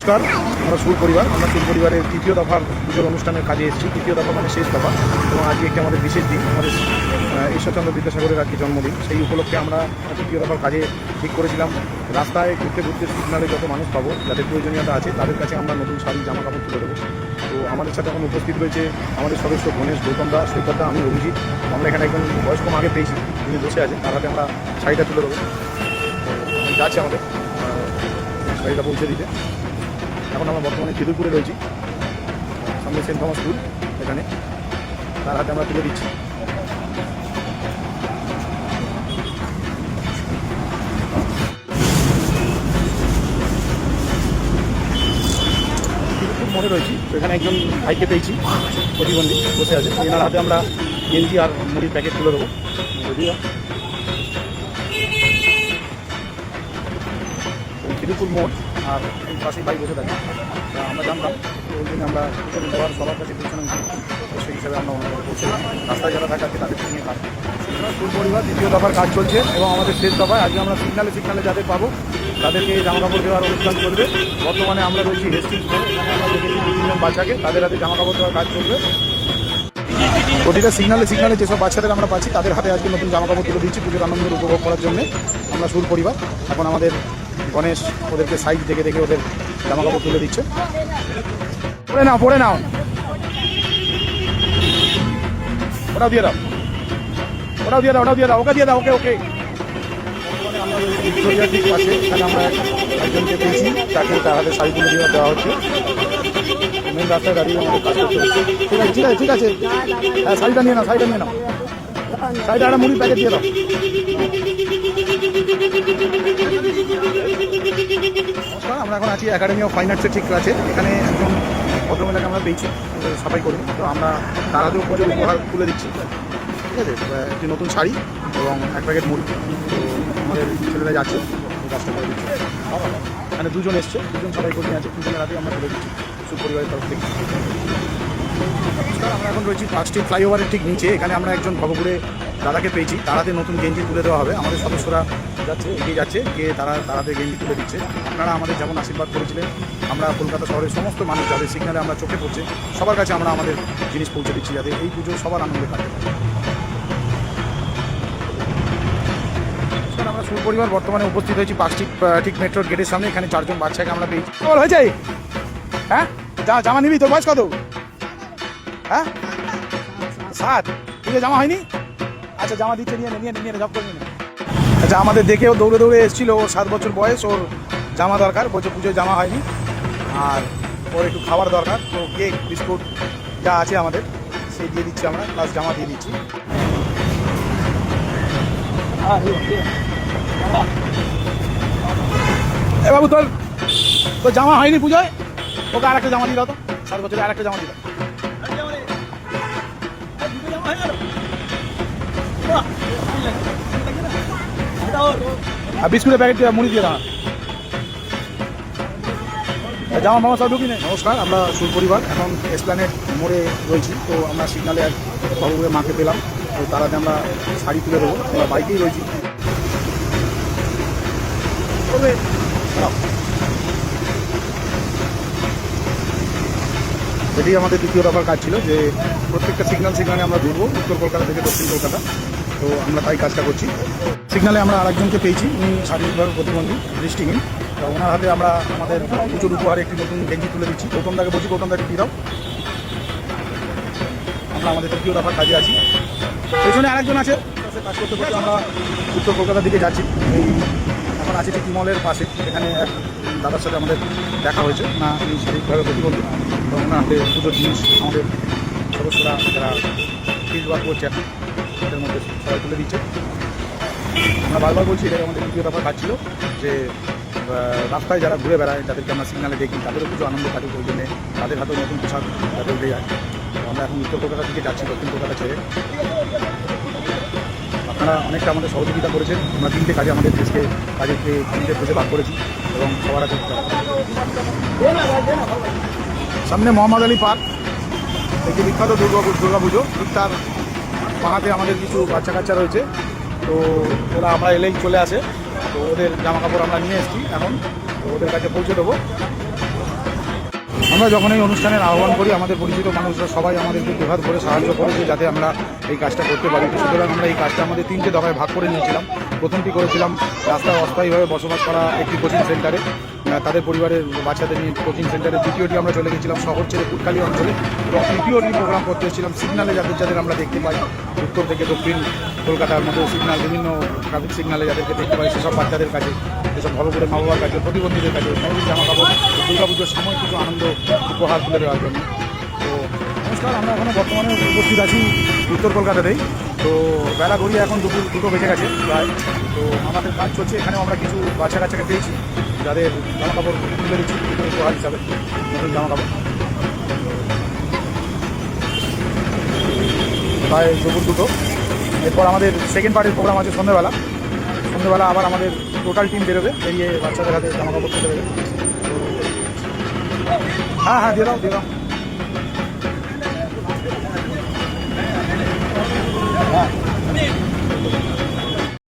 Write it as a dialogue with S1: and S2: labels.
S1: নমস্কার, আমরা সুর পরিবার। আমরা সুর পরিবারের তৃতীয় দফার পুজোর অনুষ্ঠানের কাজে এসেছি। তৃতীয় দফা মানে শেষ দফা, এবং আজকে একটি আমাদের বিশেষ দিন, আমাদের ঈশ্বরচন্দ্র বিদ্যাসাগরের আজকে জন্মদিন। সেই উপলক্ষে আমরা তৃতীয় দফার কাজে ঠিক করেছিলাম রাস্তায় ঘুরতে ঘুরতে সিগনালে যত মানুষ পাবো যাদের প্রয়োজনীয়তা আছে তাদের কাছে আমরা নতুন শাড়ি জামা কাপড় তুলে দেবো। তো আমাদের সাথে এখন উপস্থিত রয়েছে আমাদের সদস্য গণেশ, গৌতম দা, সৈকত দা, আমি অভিজিৎ। আমরা এখানে একজন বয়স্ক মাকে পেয়েছি, যিনি বসে আছে, তার হাতে আমরা শাড়িটা তুলে দেবো। তো যাচ্ছি আমাদের শাড়িটা পৌঁছে দিতে। এখন আমরা বর্তমানে খিদুরপুরে রয়েছি, সামনে সেন্ট থমাস স্কুল, এখানে তার হাতে আমরা তুলে দিচ্ছি। খিদুরপুর মোড়ে রয়েছি, তো এখানে একজন ভাইকে পেয়েছি, প্রতিবন্ধী, বসে আছে। এনার হাতে আমরা গেঞ্জি আর মুড়ির প্যাকেট তুলে দেবো। খিদুরপুর মোড়, আর এই পাশেই বাইক বসে থাকে। আমরা জানতাম, তো ওই জন্য আমরা সবার কাছে পিছনে সেই হিসাবে আমরা অনুভব করছিলাম। রাস্তায় যারা থাকে আছে তাদেরকে নিয়ে কাজ। সুর পরিবার দ্বিতীয় দফার কাজ চলছে, এবং আমাদের শেষ দফায় আজকে আমরা সিগনালে যাদের পাবো তাদেরকে জামা কাপড় দেওয়ার অনুষ্ঠান করবে। বর্তমানে আমরা রয়েছি হেস্টিংস মোড়ে, এখানে আমরা দেখেছি বিভিন্ন বাচ্চাকে, তাদের হাতে জামা কাপড় দেওয়ার কাজ করবে। প্রতিটা সিগনালে যেসব বাচ্চাদের আমরা পাচ্ছি তাদের হাতে আজকে নতুন জামা কাপড় তুলে দিচ্ছি পুজোর আনন্দের উপভোগ করার জন্য। আমরা সুর পরিবার, এখন আমাদের গণেশ ওদেরকে সাইজ দেখে ওদের জামা কাপড় তুলে দিচ্ছে। পরে নাও ওটাও দিয়ে দাও, ওকে দিয়ে দাও, ওকে। আমরা ভিক্টোরিয়ার ঠিক পাশে, এখানে আমরা একজনকে পেয়েছি, তাকে তার হাতে শাড়ি তুলে দেওয়া হচ্ছে। মেন রাস্তায় দাঁড়িয়ে আমাদের কাজ করতে হচ্ছে। ঠিক আছে, হ্যাঁ, শাড়িটা নিয়ে নাও, শাড়িটা একটা মুড়ির প্যাকেট দিয়ে দাও। নমস্কার, আমরা এখন আছি একাডেমি অফ ফাইন আর্টসের ঠিক আছে। এখানে একজন ভদ্রমহিলাকে আমরা পেয়েছি সাফাই করি, তো আমরা তার হাতেও পুজোর উপহার তুলে দিচ্ছি। ঠিক আছে, একটি নতুন শাড়ি এবং এক প্যাকেট মুড়ি। তো আমাদের ছেলেরা যাচ্ছে, কাজটা করে দিচ্ছে। এখানে দুজন এসছে, দুজন সবাই কর্মী আছে, দুজনের হাতেই আমরা তুলে দিচ্ছি সুর পরিবারের তরফ থেকে। নমস্কার, আমরা এখন রয়েছি পার্ক স্ট্রিট ফ্লাইওভারের ঠিক নিচে। এখানে আমরা একজন ভবপুরে দাদাকে পেয়েছি, তার হাতে নতুন গেঞ্জি তুলে দেওয়া হবে। আমাদের সদস্যরা এগিয়ে যাচ্ছে, গিয়ে তারা হাতে গেঞ্জি তুলে দিচ্ছে। আপনারা আমাদের যেমন আশীর্বাদ করেছিলেন, আমরা কলকাতা শহরের সমস্ত মানুষ যাদের সিগনালে আমরা চোখে পড়ছে সবার কাছে আমরা আমাদের জিনিস পৌঁছে দিচ্ছি, যাতে এই পুজো সবার আনন্দে কাটে। আমরা সুর পরিবার বর্তমানে উপস্থিত হয়েছি পার্ক স্ট্রিট ঠিক মেট্রোর গেটের সামনে। এখানে চারজন বাচ্চাকে আমরা পেয়েছি। বল হয়েছে, হ্যাঁ, জামা নিবি? তোর বয়স কত? হ্যাঁ, 7। ঠিক জামা হয়নি? আচ্ছা, জামা দিচ্ছে, নিয়ে জব করে নিয়ে। আচ্ছা, আমাদের দেখেও দৌড়ে এসেছিল, ওর 7 বছর বয়স, ওর জামা দরকার, বলছে পুজোয় জামা হয়নি, আর ওর একটু খাবার দরকার। তো কেক বিস্কুট যা আছে আমাদের সেই দিয়ে দিচ্ছি আমরা, প্লাস জামা দিয়ে দিচ্ছি। এ বাবু, তোর জামা হয়নি পুজোয়? ওকে আর একটা জামা দিয়ে দাও তো, 7 বছরে আর একটা জামা দিয়ে দাও। আর বিস্কুটের প্যাকেট মুড়ি দিয়ে দাও। জামা মামা সব ঢুকি নেই। নমস্কার, আমরা সুর পরিবার এখন এসপ্ল্যানেড মোড়ে রয়েছি। তো আমরা সিগনালে এক বাবুকে মাকে পেলাম, তো তারাতে আমরা শাড়ি তুলে দেবো। আমরা বাইকেই রয়েছি। এটি আমাদের দ্বিতীয় দফার কাজ ছিল, যে প্রত্যেকটা সিগনালে আমরা ঘুরবো, উত্তর কলকাতা থেকে দক্ষিণ কলকাতা। তো আমরা তাই কাজটা করছি। সিগনালে আমরা আরেকজনকে পেয়েছি, উনি শারীরিকভাবে প্রতিবন্ধী, দৃষ্টিহীন। তো ওনার হাতে আমরা আমাদের পুজোর উপহারে একটি নতুন গেঞ্জি তুলে দিচ্ছি। গৌতম দাকে বলছি, গৌতম দাকে দিয়ে দাও। আমরা আমাদের তৃতীয় দফার কাজে আছি। পেছনে আরেকজন আছে, কাজ করতে করতে আমরা উত্তর কলকাতার দিকে যাচ্ছি। এখন আছি ঠিক মলের পাশে। এখানে এক দাদার সাথে আমাদের দেখা হয়েছে, না উনি শারীরিকভাবে প্রতিবন্ধী। তো ওনার হাতে পুজোর জিনিস আমাদের সদস্যরা যারা ফিল্ড ওয়ার্ক করছে তাদের মধ্যে সবাই তুলে দিচ্ছে। আমরা বারবার বলছি, এটাই আমাদের দ্বিতীয় দফার কাজ ছিল, যে রাস্তায় যারা ঘুরে বেড়ায় যাদেরকে আমরা সিগনালে দেখি তাদেরও কিছু আনন্দ কাটুক, ওই জন্যে তাদের হাতেও নতুন পোশাক যাতে উঠে যায়। তো আমরা এখন উত্তর কলকাতার দিকে যাচ্ছি, দক্ষিণ কলকাতা ছেড়ে। আপনারা অনেকটা আমাদের সহযোগিতা করেছেন। আমরা 3টে কাজে আমাদের দেশকে কাজেরকে নিজের খুঁজে বার করেছি, এবং সবার আগে সামনে মোহাম্মদ আলী পার্ক, এই যে বিখ্যাত দুর্গা পুজো, ঠিক তার পাহাড়ে আমাদের কিছু বাচ্চা কাচ্চা রয়েছে। তো ওরা আমরা এলেই চলে আসে, তো ওদের জামা কাপড় আমরা নিয়ে এসেছি, এখন ওদের কাছে পৌঁছে দেবো। আমরা যখন এই অনুষ্ঠানের আহ্বান করি আমাদের পরিচিত মানুষরা সবাই আমাদেরকে দুহাত ভরে সাহায্য করেছে যাতে আমরা এই কাজটা করতে পারি। সুতরাং আমরা এই কাজটা আমাদের 3টে দফায় ভাগ করে নিয়েছিলাম। প্রথমটি করেছিলাম রাস্তায় অস্থায়ীভাবে বসবাস করা একটি কোচিং সেন্টারে, তাদের পরিবারের বাচ্চাদের নিয়ে কোচিং সেন্টারে। দ্বিতীয়টি আমরা চলে গেছিলাম শহর ছেড়ে কুটকালি অঞ্চলে, এবং তৃতীয়টি প্রোগ্রাম করতে এসেছিলাম সিগনালে, যাদের আমরা দেখতে পাই উত্তর থেকে দক্ষিণ কলকাতার মধ্যে সিগনাল, বিভিন্ন ট্রাফিক সিগনালে যাদেরকে দেখতে পাই সেসব বাচ্চাদের কাছে, যেসব ভালো করে মা বাবার কাছে, প্রতিবন্ধীদের কাছে নতুন জামা কাপড়, দুর্গাপুজোর সময় কিছু আনন্দ উপহার তুলে দেওয়ার জন্য। তো নমস্কার, আমরা এখনও বর্তমানে উপস্থিত আছি উত্তর কলকাতাতেই। তো বেলা গড়িয়ে এখন দুপুর 2টো বেজে গেছে প্রায়। তো আমাদের কাজ চলছে, এখানেও আমরা কিছু বাচ্চাকে পেয়েছি যাদের জামা কাপড় তুলে দিচ্ছি উপহার হিসাবে, নতুন জামা কাপড়। প্রায় দুপুর 2টো। এরপর আমাদের সেকেন্ড পার্টির প্রোগ্রাম আছে সন্ধ্যেবেলা আবার আমাদের টোটাল টিম বেরোবে, বেরিয়ে বাচ্চাদের হাতে জামা কাপড় তুলে দেবে। হ্যাঁ দিয়ে দাও